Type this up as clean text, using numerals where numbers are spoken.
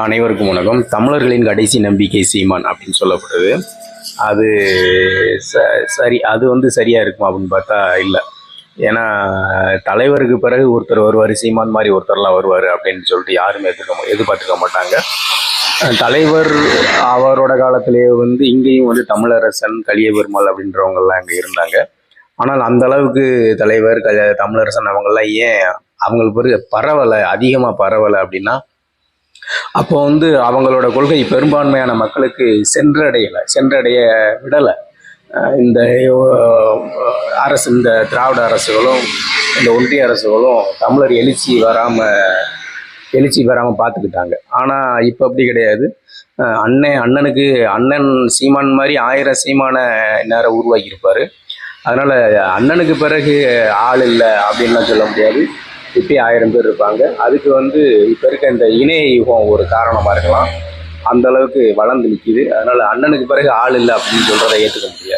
அனைவருக்கும் வணக்கம். தமிழர்களின் கடைசி நம்பிக்கை சீமான் அப்படின்னு சொல்லப்படுது. அது சரி, அது சரியாக இருக்குமா அப்படின்னு பார்த்தா இல்லை. ஏன்னா தலைவருக்கு பிறகு ஒருத்தர் வருவார், சீமான் மாதிரி ஒருத்தர்லாம் வருவார் அப்படின்னு சொல்லிட்டு யாருமே எதிர்பார்த்துக்க மாட்டாங்க. தலைவர் அவரோட காலத்திலேயே இங்கேயும் தமிழரசன், கலிய பெருமாள் அப்படின்றவங்கெல்லாம் அங்கே இருந்தாங்க. ஆனால் அந்த அளவுக்கு தலைவர் தமிழரசன் அவங்கெல்லாம் ஏன் அவங்களுக்கு பிறகு பரவலை, அதிகமாக பரவலை அப்படின்னா, அப்போ அவங்களோட கொள்கை பெரும்பான்மையான மக்களுக்கு சென்றடைய விடலை. இந்த அரசு, இந்த திராவிட அரசுகளும் இந்த ஒன்றிய அரசுகளும் தமிழர் எழுச்சி வராமல் பார்த்துக்கிட்டாங்க. ஆனால் இப்போ அப்படி கிடையாது. அண்ணன் சீமான் மாதிரி 1000 சீமான நேரம் உருவாக்கியிருப்பார். அதனால் அண்ணனுக்கு பிறகு ஆள் இல்லை அப்படின்லாம் சொல்ல முடியாது. இப்பயே 1000 பேர் இருப்பாங்க. அதுக்கு இப்போ இருக்க இந்த இணைய யுகம் ஒரு காரணமாக இருக்கலாம். அந்த அளவுக்கு வளர்ந்து நிற்கிது. அதனால் அண்ணனுக்கு பிறகு ஆள் இல்லை அப்படின்னு சொல்கிறத ஏற்றுக்க முடியாது.